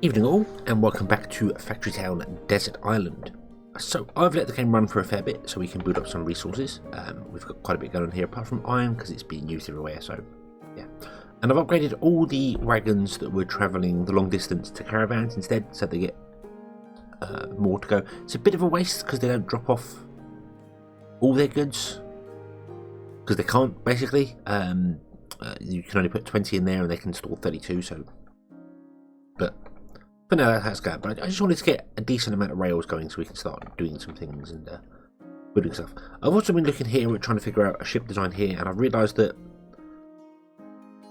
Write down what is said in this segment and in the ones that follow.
Evening all, and welcome back to Factory Town Desert Island. So I've let the game run for a fair bit so we can build up some resources. We've got quite a bit going on here apart from iron because it's being used everywhere, so yeah. And I've upgraded all the wagons that were travelling the long distance to caravans instead, so they get more to go. It's a bit of a waste because they don't drop off all their goods, because they can't basically. You can only put 20 in there and they can store 32, so but for now that's going. But I just wanted to get a decent amount of rails going so we can start doing some things and building stuff. I've also been looking here, we're trying to figure out a ship design here, and I've realised that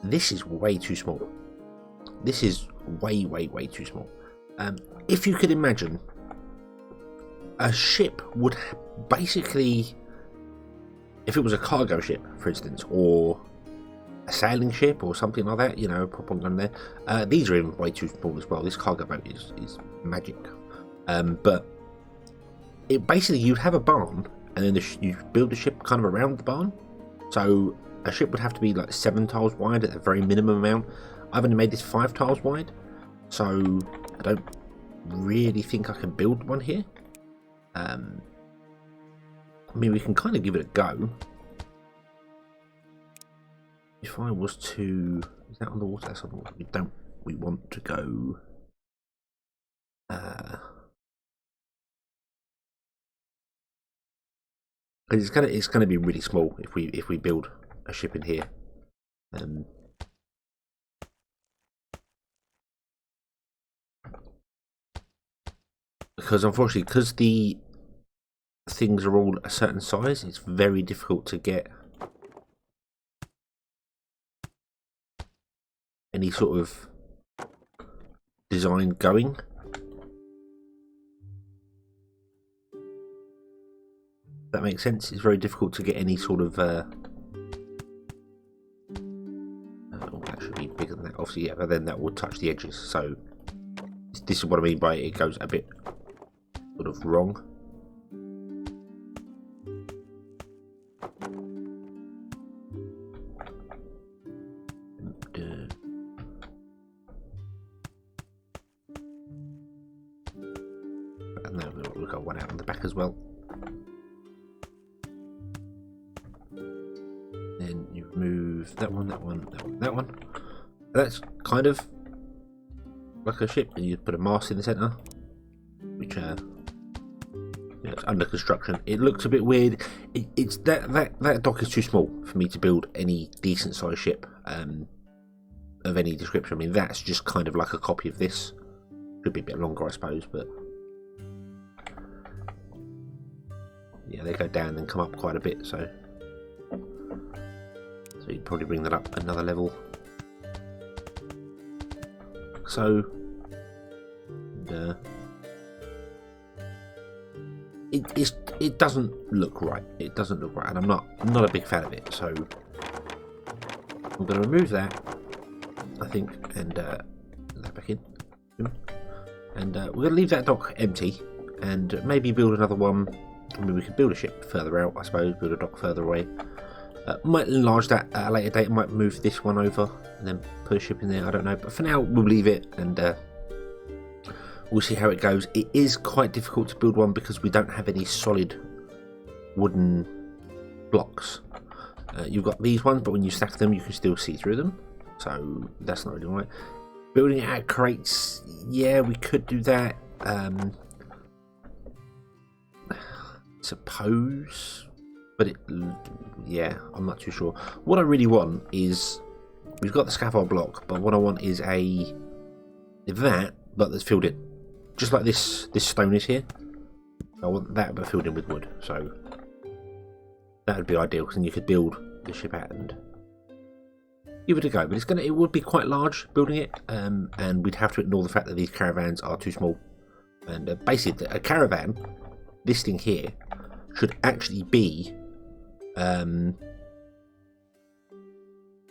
this is way too small. This is way too small. If you could imagine, a ship would basically, if it was a cargo ship for instance, or a sailing ship or something like that, you know, pop on gun there. These are even way too small as well. This cargo boat is magic. But it basically, you'd have a barn and then you build a ship kind of around the barn. So a ship would have to be like 7 tiles wide at the very minimum amount. I've only made this 5 tiles wide, so I don't really think I can build one here. I mean, we can kind of give it a go. If I was to, is that on the water? That's on the water. We want to go. It's gonna be really small if we build a ship in here. Because unfortunately, because the things are all a certain size, it's very difficult to get any sort of design going. That makes sense. It's very difficult to get any sort of oh, that should be bigger than that, obviously, yeah, but then that would touch the edges, so this is what I mean by it goes a bit sort of wrong. And then we'll go one out on the back as well. Then you remove that one, that one, that one, that one. That's kind of like a ship, and you put a mast in the centre, which it's under construction. It looks a bit weird. It's that dock is too small for me to build any decent sized ship of any description. I mean, that's just kind of like a copy of this. Could be a bit longer, I suppose, but yeah, they go down and come up quite a bit, so you'd probably bring that up another level. So it doesn't look right. It doesn't look right, and I'm not a big fan of it. So I'm going to remove that, I think, and put that back in. And we're going to leave that dock empty, and maybe build another one. I mean, we could build a ship further out, I suppose. Build a dock further away. Might enlarge that at a later date. Might move this one over and then put a ship in there. I don't know, but for now we'll leave it, and we'll see how it goes. It is quite difficult to build one because we don't have any solid wooden blocks. You've got these ones, but when you stack them, you can still see through them. So that's not really right. Building it out of crates, yeah, we could do that. Suppose, but yeah, I'm not too sure. What I really want is, we've got the scaffold block, but what I want is that, but that's filled in, just like this stone is here. I want that, but filled in with wood. So that would be ideal, because then you could build the ship out and give it a go. But it would be quite large building it, and we'd have to ignore the fact that these caravans are too small. And basically, a caravan, this thing here, should actually be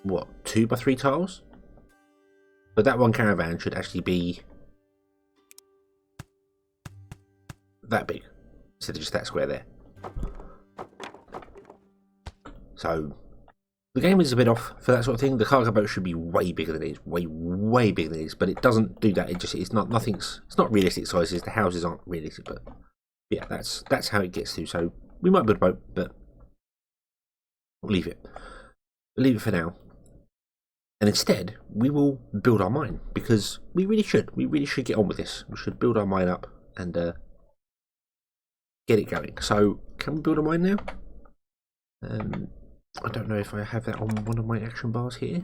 what, 2 by 3 tiles? But that one caravan should actually be that big instead of just that square there. So The game is a bit off for that sort of thing. The cargo boat should be way bigger than it is, way bigger than it is, but it doesn't do that. It's not realistic sizes. The houses aren't realistic, but yeah, that's how it gets to. So we might build a boat, but we'll leave it. We'll leave it for now. And instead, we will build our mine, because we really should. We really should get on with this. We should build our mine up and get it going. So, can we build a mine now? I don't know if I have that on one of my action bars here.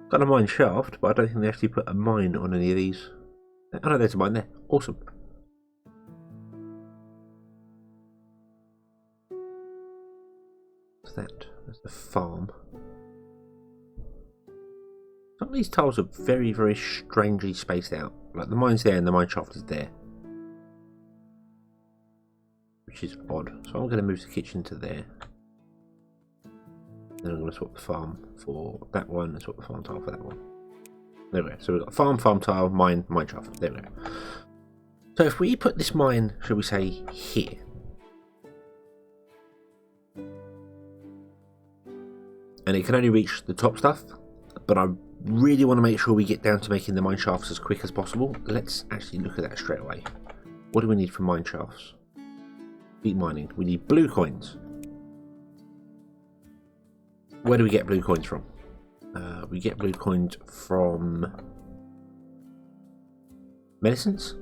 Got a mine shaft, but I don't think they actually put a mine on any of these. Oh no, there's a mine there. Awesome. What's that? That's the farm. Some of these tiles are very, very strangely spaced out. Like the mine's there and the mine shaft is there. Which is odd. So I'm going to move the kitchen to there. Then I'm going to swap the farm for that one and swap the farm tile for that one. There we go. So we've got farm, farm tile, mine, mine shaft. There we go. So if we put this mine, shall we say, here. And it can only reach the top stuff, but I really want to make sure we get down to making the mine shafts as quick as possible. Let's actually look at that straight away. What do we need for mine shafts? Deep mining. We need blue coins. Where do we get blue coins from? We get blue coins from medicines.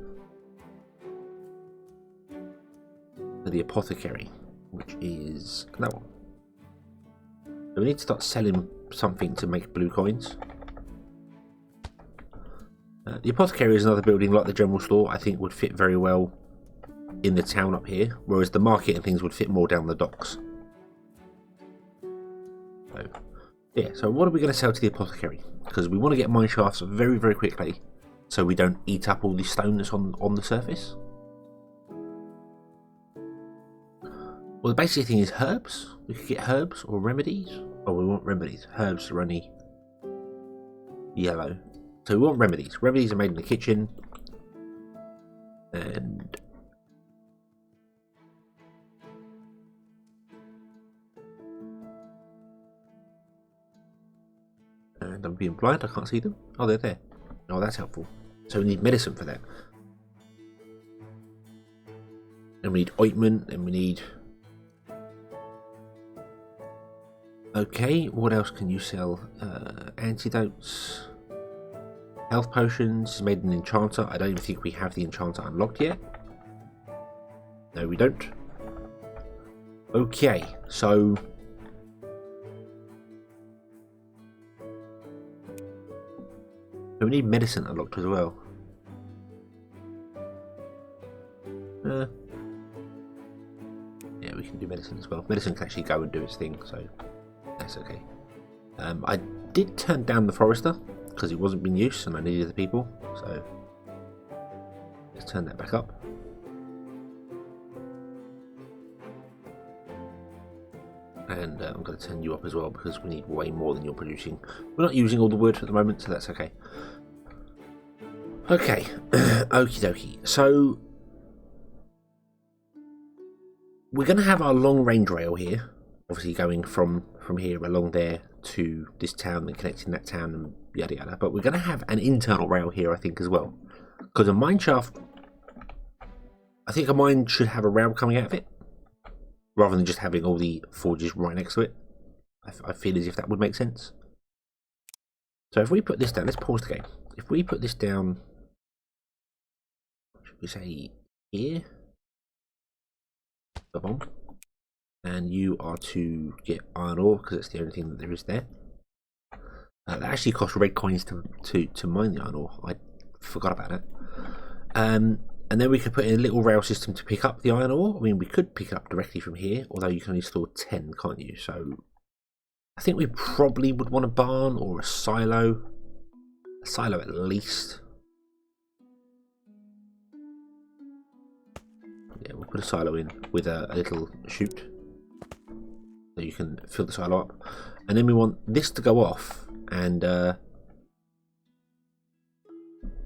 The apothecary, which is that one. So we need to start selling something to make blue coins. The apothecary is another building like the general store. I think would fit very well in the town up here, whereas the market and things would fit more down the docks. So, yeah, so what are we going to sell to the apothecary? Because we want to get mine shafts very, very quickly, so we don't eat up all the stone that's on the surface. Well, the basic thing is herbs. We could get herbs or remedies. Oh, we want remedies. Herbs are only yellow. So we want remedies. Remedies are made in the kitchen. And I'm being blind, I can't see them. Oh, they're there. Oh, that's helpful. So we need medicine for that. And we need ointment, and we need... Okay, what else can you sell? Antidotes. Health potions is made in enchanter. I don't even think we have the enchanter unlocked yet. No, we don't. Okay, so... we need medicine unlocked as well. Yeah, we can do medicine as well. Medicine can actually go and do its thing, so that's okay. I did turn down the forester because it wasn't being used and I needed the people, so let's turn that back up. And I'm going to turn you up as well because we need way more than you're producing. We're not using all the wood at the moment, so that's okay. Okay, okie dokie. So we're going to have our long range rail here, obviously going from here along there to this town and connecting that town and yada yada. But we're going to have an internal rail here, I think, as well, because a mine shaft. I think a mine should have a rail coming out of it, rather than just having all the forges right next to it. I feel as if that would make sense. So if we put this down, let's pause the game. If we put this down, should we say here? Boom. And you are to get iron ore because it's the only thing that there is there. That actually costs red coins to mine the iron ore. I forgot about that. And then we could put in a little rail system to pick up the iron ore. I mean, we could pick it up directly from here, although you can only store 10, can't you? So I think we probably would want a barn or a silo. A silo at least. Yeah, we'll put a silo in with a little chute. So you can fill the silo up. And then we want this to go off and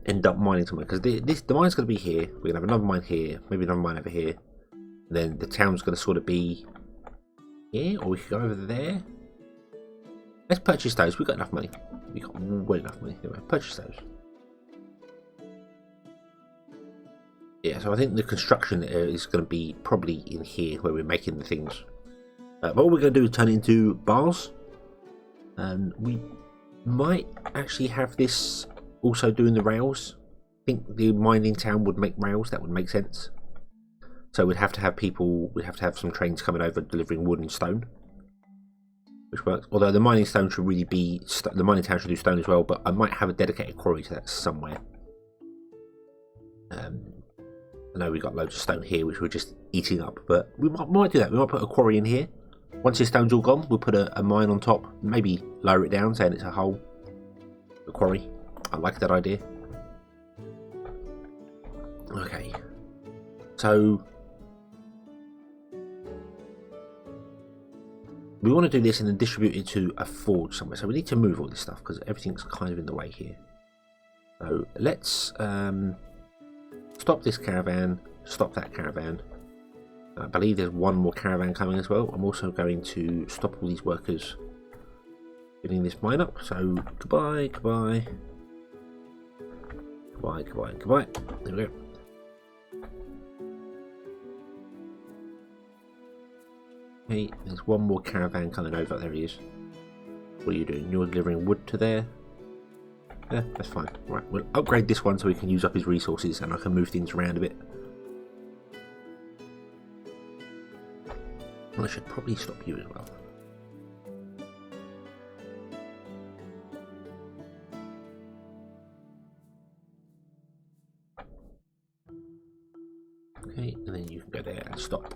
end up mining somewhere, because the mine's going to be here. We're going to have another mine here, maybe another mine over here, and then the town's going to sort of be here, or we could go over there. let's purchase those. We've got enough money. We've got well enough money. Anyway, purchase those. Yeah, so I think the construction is going to be probably in here where we're making the things. But what we're going to do is turn it into bars. And we might actually have this also doing the rails. I think the mining town would make rails. That would make sense. So we'd have to have people, we'd have to have some trains coming over delivering wood and stone, which works. Although the mining stone should really be, the mining town should do stone as well, but I might have a dedicated quarry to that somewhere. I know we got loads of stone here, which we're just eating up, but we might do that. We might put a quarry in here. Once this stone's all gone, we'll put a mine on top, maybe lower it down, saying it's a hole, a quarry. I like that idea. Okay, so we want to do this and then distribute it to a forge somewhere. So we need to move all this stuff because everything's kind of in the way here. So let's stop this caravan, stop that caravan. I believe there's one more caravan coming as well. I'm also going to stop all these workers getting this mine up. So goodbye, goodbye, goodbye, goodbye, goodbye. There we go. Okay, there's one more caravan coming over. There he is. What are you doing? You're delivering wood to there. Yeah, that's fine. Right, we'll upgrade this one so we can use up his resources and I can move things around a bit. I should probably stop you as well. Okay, and then you can go there and stop.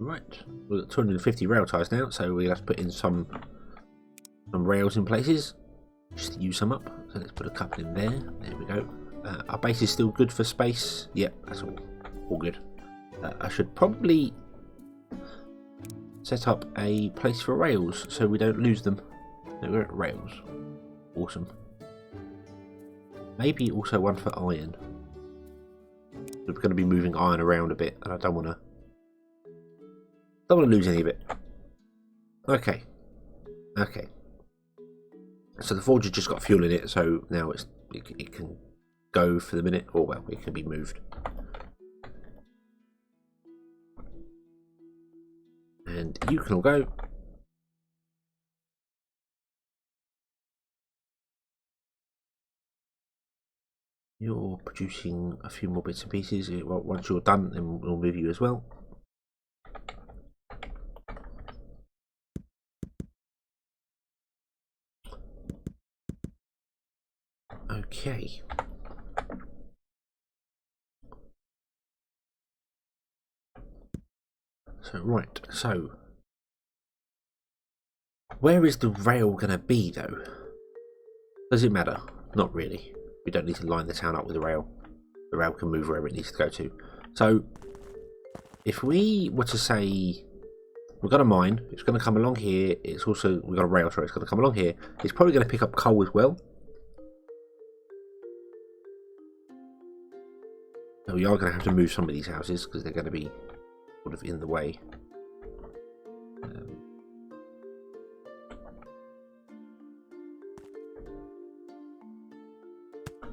Right, we've got 250 rail ties now, so we'll have to put in some rails in places. Just to use some up. So let's put a couple in there. There we go. Our base is still good for space. Yep, that's all good. I should probably set up a place for rails so we don't lose them. There we're at rails. Awesome. Maybe also one for iron. We're going to be moving iron around a bit, and I don't want to lose any of it. Okay. Okay. So the forge has just got fuel in it, so now it can go for the minute, or well, it can be moved. And you can all go. You're producing a few more bits and pieces. Once you're done, then we'll move you as well. Okay. So where is the rail going to be though? Does it matter? Not really. We don't need to line the town up with the rail. The rail can move wherever it needs to go to. So if we were to say we've got a mine, it's going to come along here. It's also, we've got a rail, sorry, it's going to come along here. It's probably going to pick up coal as well. So we are going to have to move some of these houses because they're going to be sort of in the way.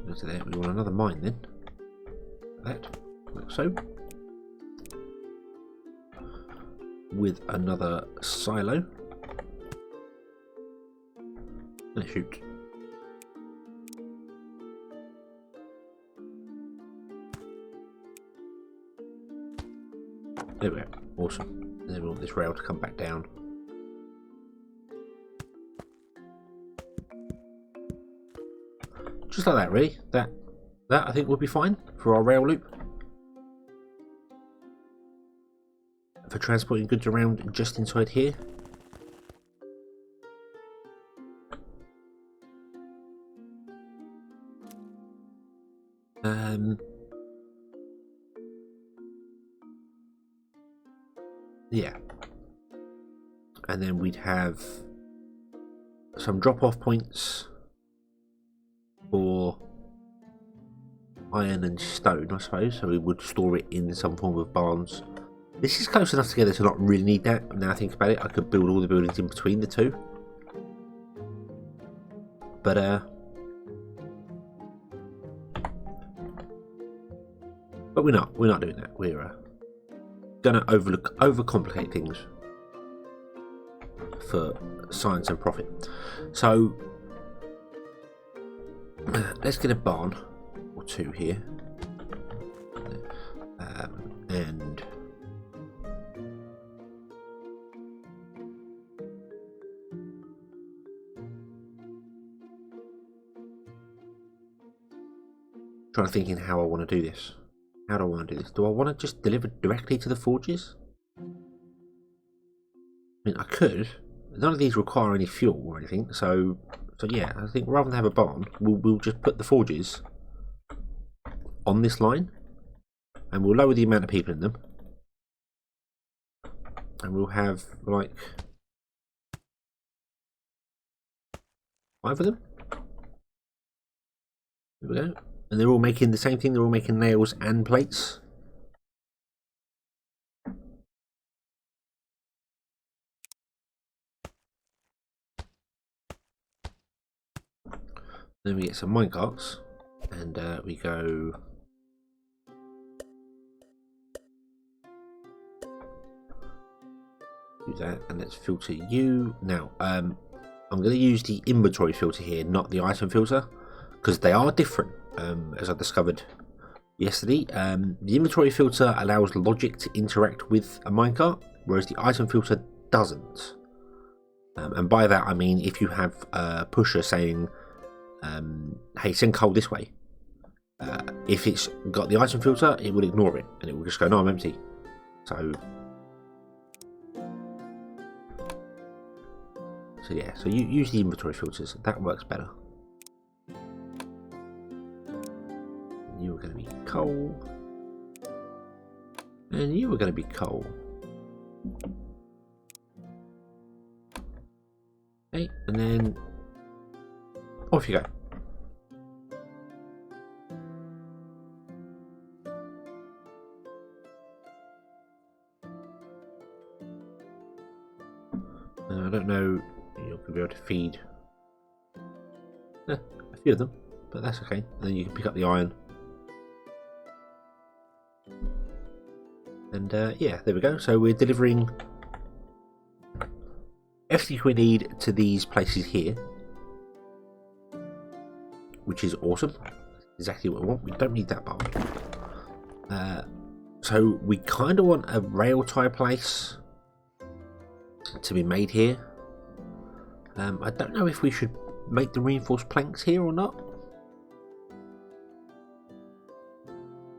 Go to there. We want another mine then. Like that, like so. With another silo. And a chute. There we go. Awesome. And then we want this rail to come back down. Just like that, really. That I think will be fine for our rail loop. For transporting goods around just inside here. Yeah. And then we'd have some drop-off points for iron and stone, I suppose, so we would store it in some form of barns. This is close enough together to not really need that. Now I think about it, I could build all the buildings in between the two. But we're not doing that. We're gonna overcomplicate things for science and profit. So let's get a barn or two here, and trying to think in how I want to do this. How do I want to do this? Do I want to just deliver directly to the forges? I mean, I could. None of these require any fuel or anything, so yeah, I think rather than have a barn, we'll just put the forges on this line, and we'll lower the amount of people in them, and we'll have like 5 of them. There we go. And they're all making the same thing, they're all making nails and plates. Then we get some minecarts, and we go do that, and let's filter you. Now, I'm going to use the inventory filter here, not the item filter, because they are different, as I discovered yesterday. The inventory filter allows logic to interact with a minecart, whereas the item filter doesn't. And by that I mean if you have a pusher saying, hey, send coal this way, if it's got the item filter, it will ignore it and it will just go, no, I'm empty. So yeah, so you use the inventory filters, that works better. You are going to be coal, and you are going to be coal. Okay, and then off you go. I don't know, you're going to be able to feed a few of them, but that's okay. And then you can pick up the iron. And yeah, there we go. So we're delivering everything we need to these places here, which is awesome. Exactly what we want. We don't need that bar. So we kind of want a rail tie place to be made here. I don't know if we should make the reinforced planks here or not,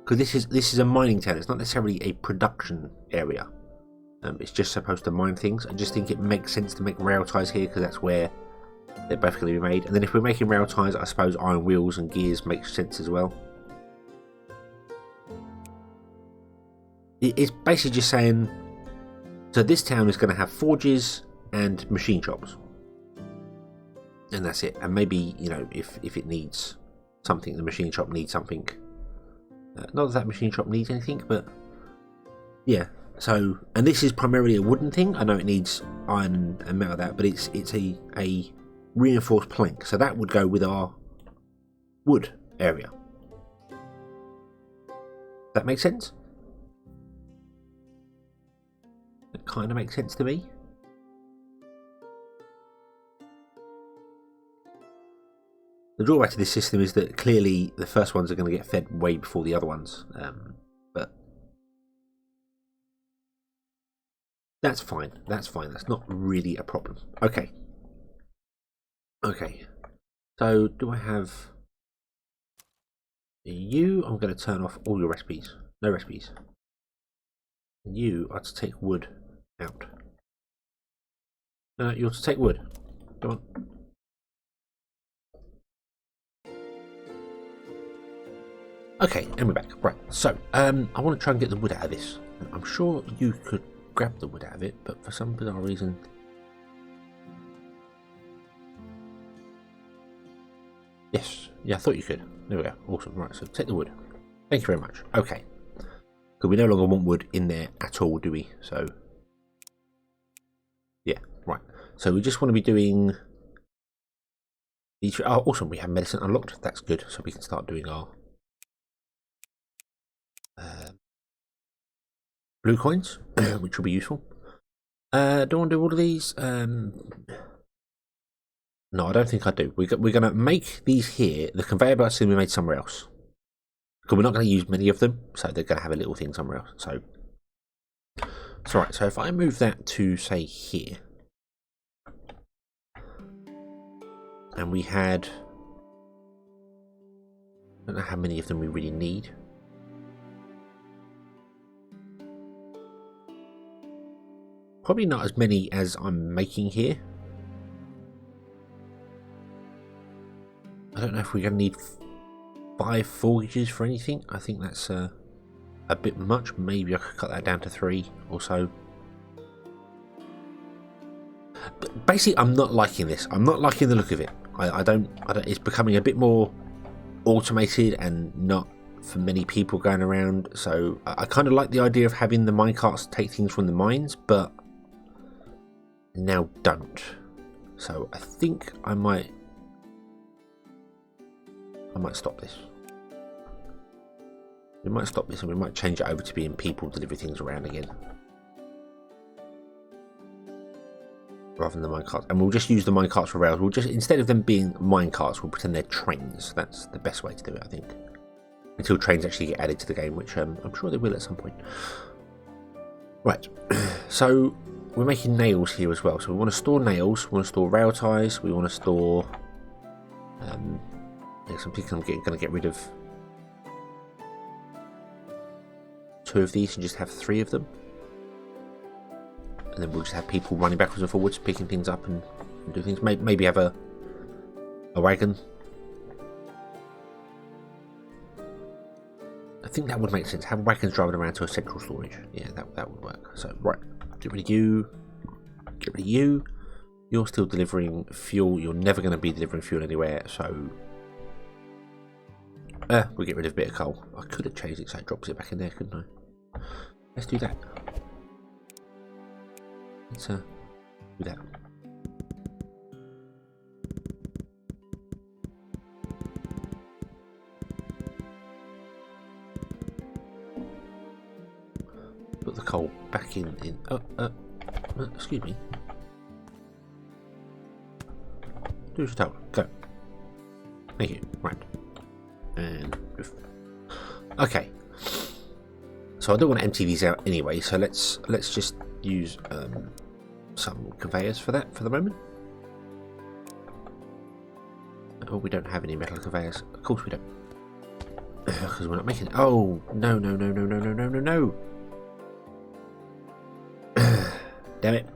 because this is a mining town. It's not necessarily a production area. It's just supposed to mine things. I just think it makes sense to make rail ties here because that's where they're both going to be made. And then if we're making rail ties, I suppose iron wheels and gears make sense as well. It's basically just saying, so this town is going to have forges and machine shops, and that's it. And maybe, you know, if it needs something, the machine shop needs something. Not that machine shop needs anything, but yeah. So, and this is primarily a wooden thing. I know it needs iron and metal, that, but it's a reinforced plank, so that would go with our wood area. That makes sense? It kind of makes sense to me. The drawback to this system is that clearly the first ones are going to get fed way before the other ones, but that's fine. That's fine. That's not really a problem. Okay. Okay. So do I have you? I'm going to turn off all your recipes. No recipes. And you are to take wood out. You're to take wood. Go on. Okay, and we're back. Right, so I want to try and get the wood out of this. I'm sure you could grab the wood out of it, but for some bizarre reason, yes, yeah, I thought you could. There we go. Awesome. Right, so take the wood. Thank you very much. Okay. Because we no longer want wood in there at all, do we? So, yeah, right. So we just want to be doing these. Oh, awesome. We have medicine unlocked. That's good. So we can start doing our blue coins, which will be useful. Do I want to do all of these? No, I don't think I do. We're going to make these here. The conveyor belts will be made somewhere else. Because we're not going to use many of them, so they're going to have a little thing somewhere else. So, it's alright. So if I move that to, say, here. And we had... I don't know how many of them we really need. Probably not as many as I'm making here. I don't know if we're going to need 5 forgages for anything. I think that's a bit much. Maybe I could cut that down to 3 or so. But basically, I'm not liking this. I'm not liking the look of it. I don't. It's becoming a bit more automated and not for many people going around. So I kind of like the idea of having the minecarts take things from the mines, but now don't. So I think I might stop this. We might stop this and we might change it over to being people deliver things around again. Rather than the minecarts. And we'll just use the minecarts for rails. We'll just, instead of them being minecarts, we'll pretend they're trains. That's the best way to do it, I think. Until trains actually get added to the game, which I'm sure they will at some point. Right. So we're making nails here as well. So we want to store nails. We want to store rail ties. We want to store... I'm thinking I'm going to get rid of 2 of these and just have 3 of them. And then we'll just have people running backwards and forwards, picking things up and do things. Maybe have a wagon. I think that would make sense. Have wagons driving around to a central storage. Yeah, that would work. So, right. Get rid of you. Get rid of you. You're still delivering fuel. You're never going to be delivering fuel anywhere. So, we'll get rid of a bit of coal. I could have changed it so it drops it back in there, couldn't I? Let's do that. Let's do that. Put the coal back in. Excuse me. Do as you're told. Go. Thank you. Right. And okay. So I don't want to empty these out anyway. So let's just use some conveyors for that for the moment. Oh, we don't have any metal conveyors. Of course we don't, because we're not making it. Oh no! Damn it!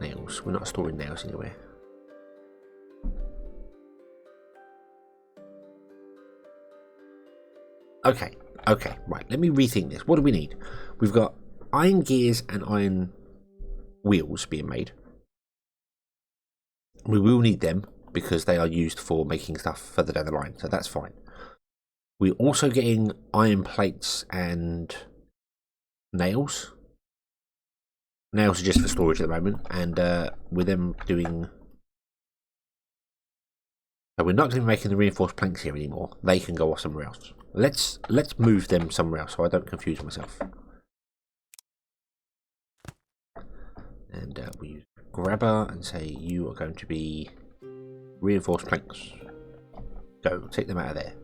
Nails. We're not storing nails anywhere. Okay, right. Let me rethink this. What do we need? We've got iron gears and iron wheels being made. We will need them because they are used for making stuff further down the line, so that's fine. We're also getting iron plates and nails. Nails are just for storage at the moment, and with them doing... So we're not going to be making the reinforced planks here anymore. They can go off somewhere else. Let's move them somewhere else so I don't confuse myself. And we use grabber and say you are going to be reinforced planks. Go, take them out of there.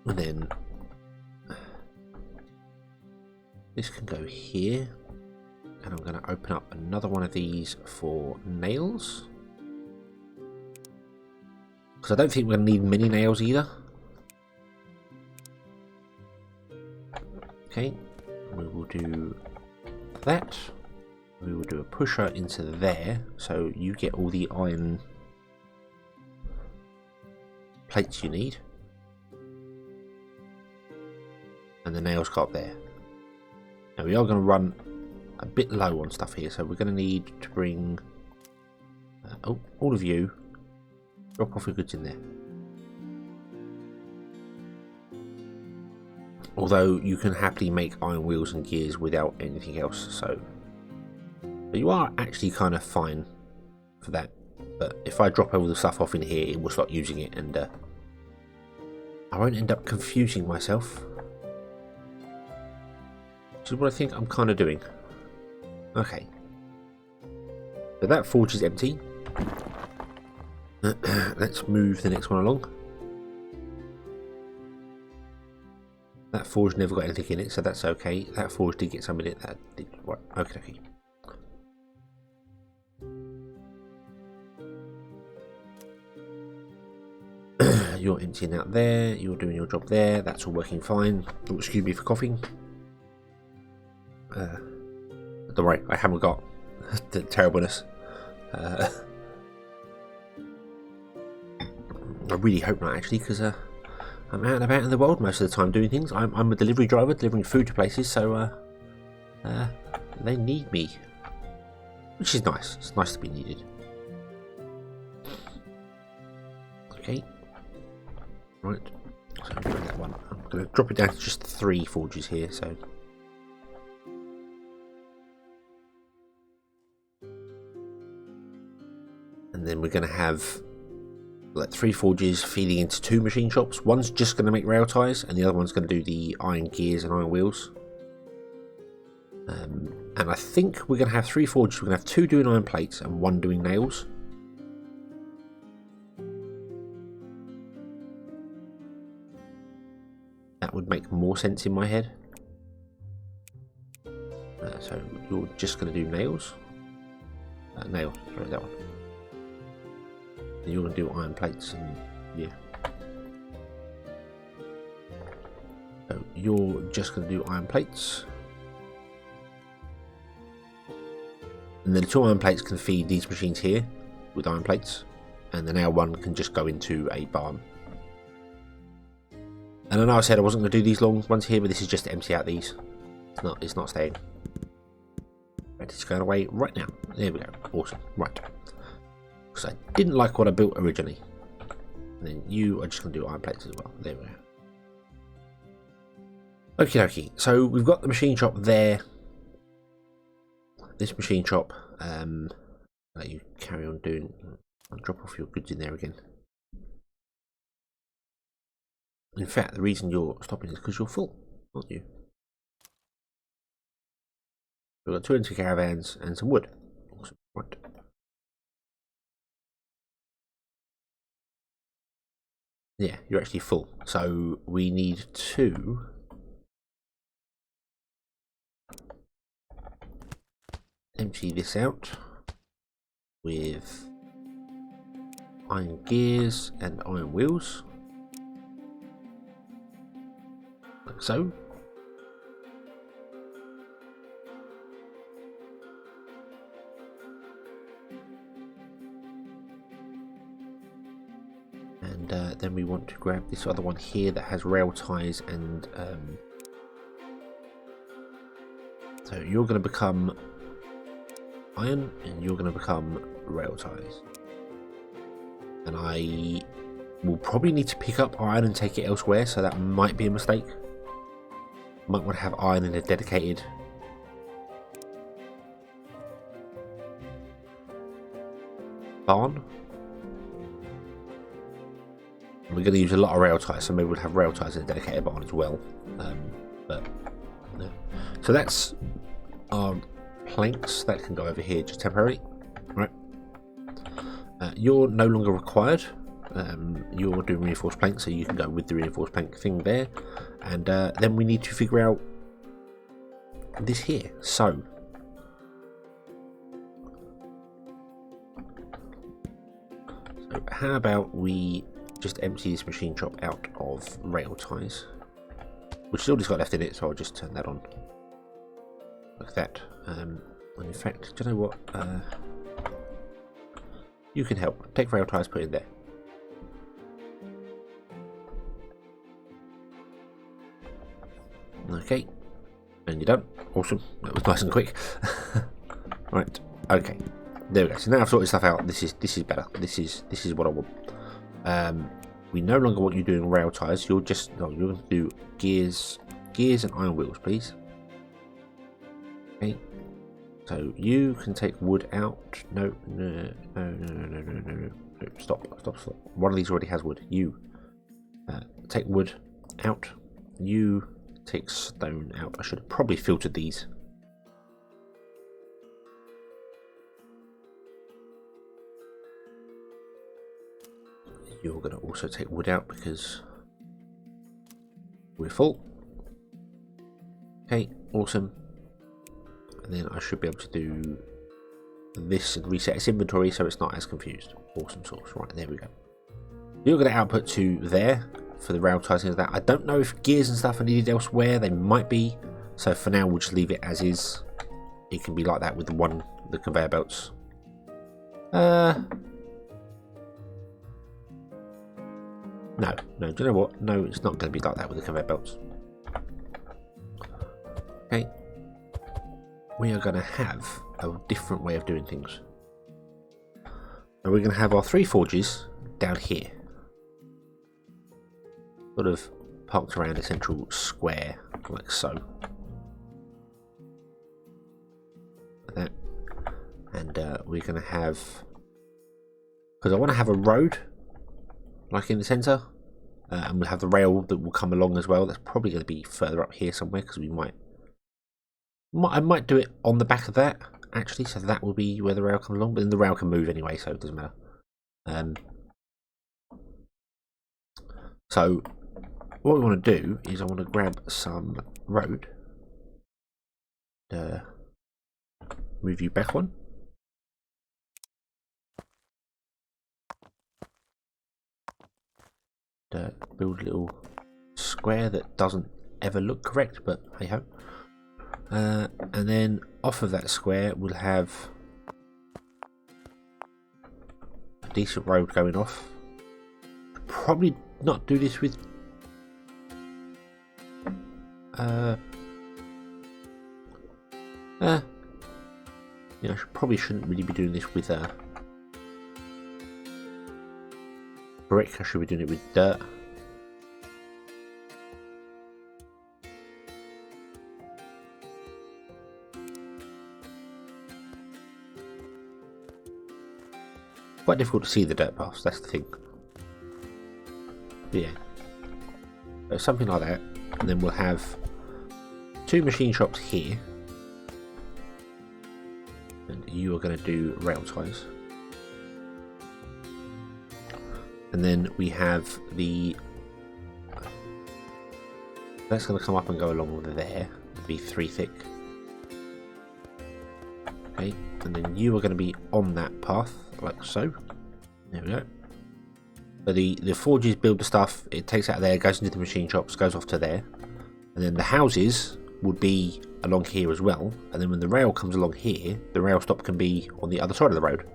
And then this can go here. And I'm going to open up another one of these for nails. Because I don't think we're going to need many nails either. Okay, we will do that. We will do a pusher into there, so you get all the iron plates you need. And the nails go up there. Now we are going to run a bit low on stuff here, so we're going to need to bring Oh, all of you, drop off your goods in there. Although you can happily make iron wheels and gears without anything else, so you are actually kind of fine for that. But if I drop all the stuff off in here, it will start using it, and I won't end up confusing myself. Which is what I think I'm kind of doing. Okay. So that forge is empty. Let's move the next one along. That forge never got anything in it, so that's okay. That forge did get some in it. That did. Right. Okay. Okay. You're emptying out there. You're doing your job there. That's all working fine. Oh, excuse me for coughing. Don't worry, I haven't got the terribleness. I really hope not, actually, because I'm out and about in the world most of the time doing things. I'm a delivery driver delivering food to places, so they need me, which is nice. It's nice to be needed. Okay, right. So I'm doing that one. I'm going to drop it down to just 3 forges here. So. And then we're going to have like 3 forges feeding into 2 machine shops. One's just going to make rail ties, and the other one's going to do the iron gears and iron wheels. And I think we're going to have 3 forges. We're going to have 2 doing iron plates and 1 doing nails. That would make more sense in my head. So you're just going to do nails. Nails, sorry, that one. And you're going to do iron plates, and yeah. So you're just going to do iron plates. And then the 2 iron plates can feed these machines here with iron plates, and the nail one can just go into a barn. And I know I said I wasn't going to do these long ones here, but this is just to empty out these. It's not staying. Right, it's going away right now. There we go. Awesome. Right. Because I didn't like what I built originally. And then you are just going to do iron plates as well. There we go. Okie dokie. So we've got the machine shop there. This machine shop, let you carry on doing. I'll drop off your goods in there again. In fact, the reason you're stopping is because you're full, aren't you? We've got 2 empty caravans and some wood. Awesome. Right. Yeah, you're actually full. So we need to empty this out with iron gears and iron wheels. Like so. And then we want to grab this other one here that has rail ties, and so you're going to become iron and you're going to become rail ties. And I will probably need to pick up iron and take it elsewhere, so that might be a mistake. Might want to have iron in a dedicated barn. We're going to use a lot of rail ties, so maybe we'll have rail ties in a dedicated barn as well. But yeah. So that's our planks that can go over here just temporarily. Right. You're no longer required. You're doing reinforced planks, so you can go with the reinforced plank thing there. And then we need to figure out this here. So how about we just empty this machine shop out of rail ties, which has already got left in it, so I'll just turn that on like that. And in fact, do you know what? You can help. Take rail ties, put it in there. Okay, and you're done. Awesome. That was nice and quick. Right. Okay. There we go. So now I've sorted stuff out. This is better. This is what I want. We no longer want you doing rail ties. You're just you're going to do gears and iron wheels, please. Okay. So you can take wood out. No. Stop. One of these already has wood. You take wood out. You take stone out. I should have probably filtered these. You're going to also take wood out because we're full. Okay, awesome. And then I should be able to do this and reset its inventory so it's not as confused. Awesome sauce. Right, there we go. You're going to output to there for the rail ties and that. I don't know if gears and stuff are needed elsewhere. They might be. So for now, we'll just leave it as is. It can be like that with the conveyor belts. No, do you know what? No, it's not going to be like that with the conveyor belts. Okay. We are going to have a different way of doing things. And we're going to have our 3 forges down here. Sort of parked around a central square, like so. Like that. And we're going to have... Because I want to have a road like in the centre, and we'll have the rail that will come along as well. That's probably going to be further up here somewhere because I might do it on the back of that actually, so that will be where the rail comes along. But then the rail can move anyway, so it doesn't matter. So what we want to do is I want to grab some road, move you back one. Build a little square that doesn't ever look correct, but hey ho. And then off of that square we'll have a decent road going off. Probably not do this with I probably shouldn't really be doing this with brick. I should be doing it with dirt. Quite difficult to see the dirt paths, that's the thing. But yeah. So something like that. And then we'll have 2 machine shops here. And you are going to do rail ties. And then we have that's going to come up and go along with there, be 3 thick. Okay, and then you are going to be on that path, like so. There we go. So the forges build the stuff, it takes out of there, goes into the machine shops, goes off to there. And then the houses would be along here as well. And then when the rail comes along here, the rail stop can be on the other side of the road.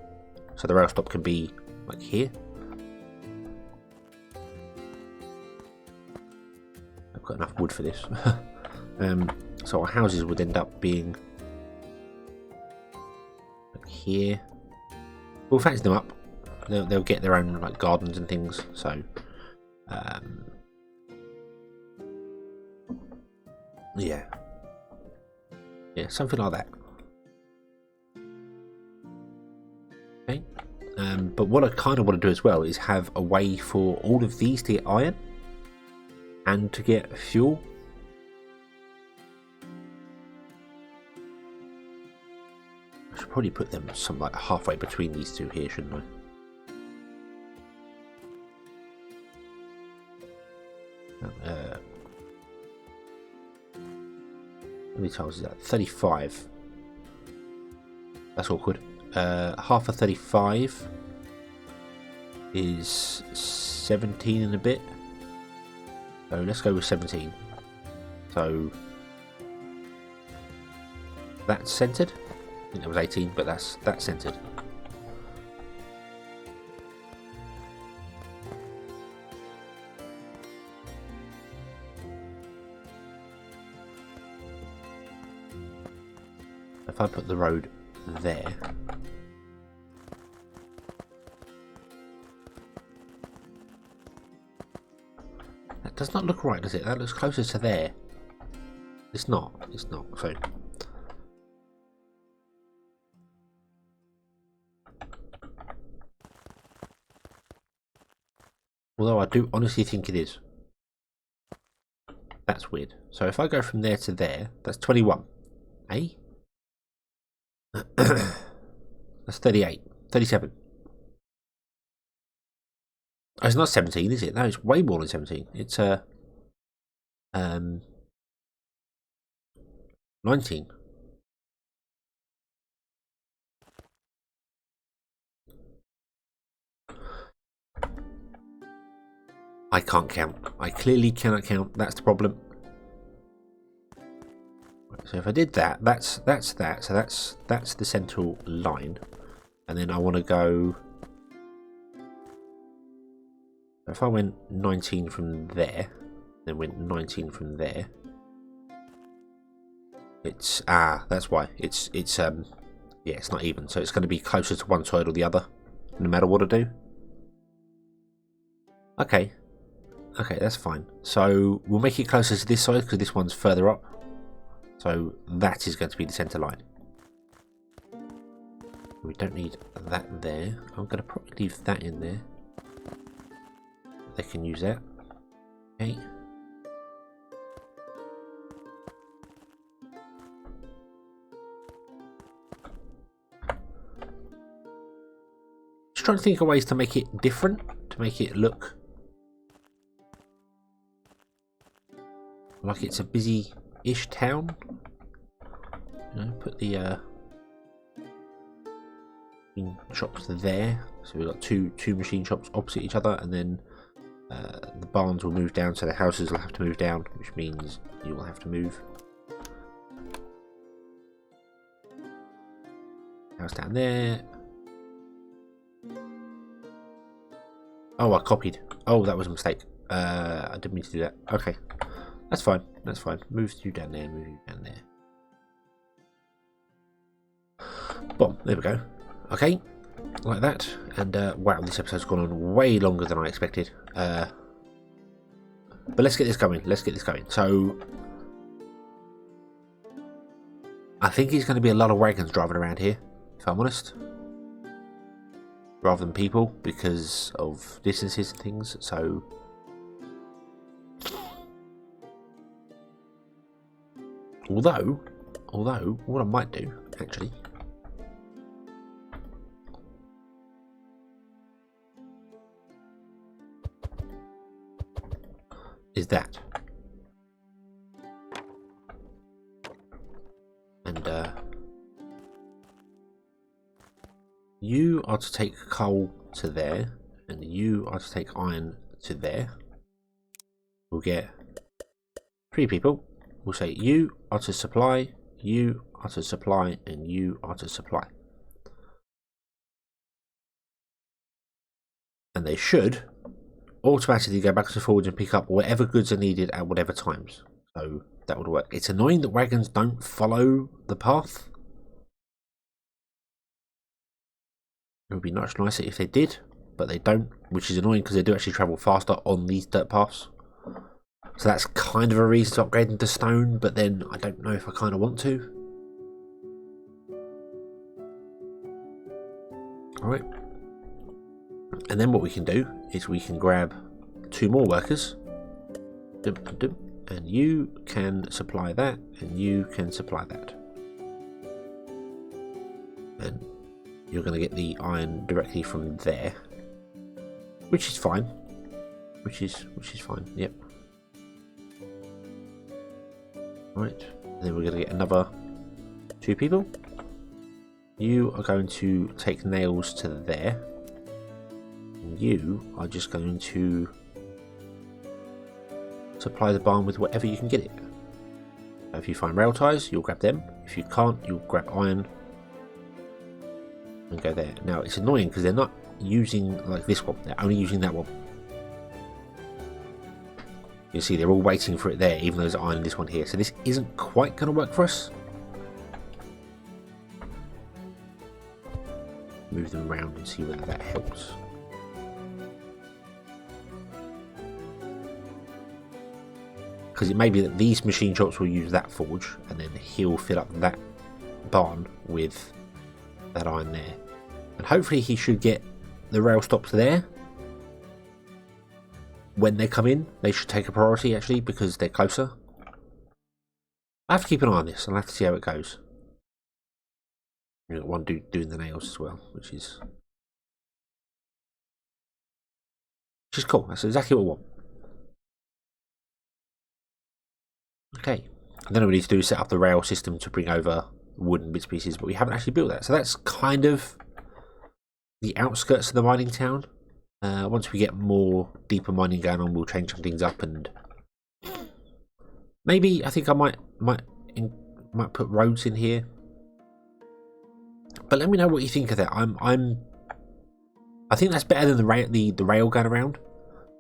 So the rail stop can be like here. I've got enough wood for this. So our houses would end up being like here. We'll fancy them up. They'll get their own like gardens and things. So yeah, something like that. Okay. But what I kind of want to do as well is have a way for all of these to get iron and to get fuel. I should probably put them some like halfway between these two here, shouldn't I? How many tiles is that? 35. That's awkward. Half of 35 is 17 and a bit. So let's go with 17. So that's centered. I think that was 18, but that's centered. If I put the road there, does not look right, does it? That looks closer to there. It's not. It's not. So. Although I do honestly think it is. That's weird. So if I go from there to there, that's 21. Eh? That's 38. 37. Oh, it's not 17, is it? No, it's way more than 17. It's 19. I can't count. I clearly cannot count. That's the problem. So if I did that, that's that. So that's the central line, and then I want to go. If I went 19 from there, then went 19 from there. It's that's why it's yeah, it's not even. So it's going to be closer to one side or the other, no matter what I do. Okay, that's fine. So we'll make it closer to this side because this one's further up. So that is going to be the centre line. We don't need that there. I'm going to probably leave that in there. They can use that. Okay. Just trying to think of ways to make it different, to make it look like it's a busy-ish town. You know, put the shops there. So we've got two machine shops opposite each other, and then the barns will move down, so the houses will have to move down, which means you will have to move. House down there. Oh, I copied. Oh, that was a mistake. I didn't mean to do that. Okay, that's fine. That's fine. Move you down there. Move you down there. Boom. There we go. Okay, like that. And wow, this episode's gone on way longer than I expected. But let's get this going. Let's get this going. So I think there's going to be a lot of wagons driving around here, if I'm honest, rather than people, because of distances and things. So although what I might do actually is that, and you are to take coal to there, and you are to take iron to there. We'll get 3 people. We'll say you are to supply, you are to supply, and you are to supply. And they should automatically go backwards and forwards and pick up whatever goods are needed at whatever times. So that would work. It's annoying that wagons don't follow the path. It would be much nicer if they did, but they don't, which is annoying because they do actually travel faster on these dirt paths. So that's kind of a reason to upgrade them to stone, but then I don't know if I kind of want to. Alright. And then what we can do is we can grab 2 more workers. And you can supply that, and you can supply that. And you're going to get the iron directly from there, which is fine. Which is fine. Yep. Right. And then we're going to get another 2 people. You are going to take nails to there. And you are just going to supply the barn with whatever you can get it. If you find rail ties, you'll grab them. If you can't, you'll grab iron and go there. Now it's annoying because they're not using like this one, they're only using that one. You see they're all waiting for it there, even though there's iron in this one here. So this isn't quite going to work for us. Move them around and see whether that helps. because it may be that these machine shops will use that forge, and then he'll fill up that barn with that iron there. And hopefully he should get the rail stops there. When they come in, they should take a priority, actually, because they're closer. I have to keep an eye on this. I'll have to see how it goes. You've got one dude doing the nails as well, which is cool. That's exactly what I want. Okay. And then all we need to do is set up the rail system to bring over wooden bits pieces, but we haven't actually built that. So that's kind of the outskirts of the mining town. Once we get more deeper mining going on, we'll change some things up, and maybe I think I might put roads in here. But let me know what you think of that. I think that's better than the rail going around,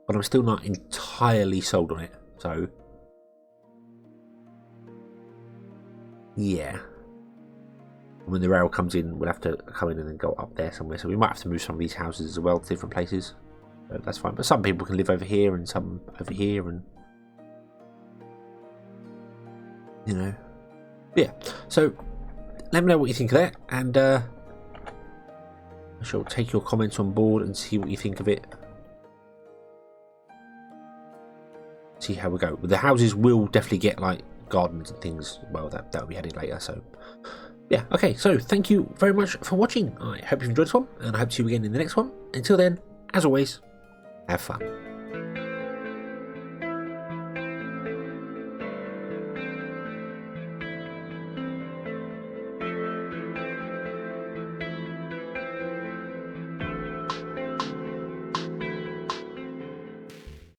but I'm still not entirely sold on it. So yeah, when the rail comes in, we'll have to come in and then go up there somewhere. So we might have to move some of these houses as well to different places. That's fine. But some people can live over here and some over here, and you know, yeah. So let me know what you think of that, and I shall take your comments on board and see what you think of it. See how we go. The houses will definitely get like gardens and things. Well, that will be added later. So yeah, okay. So thank you very much for watching. I hope you enjoyed this one, and I hope to see you again in the next one. Until then, as always, have fun.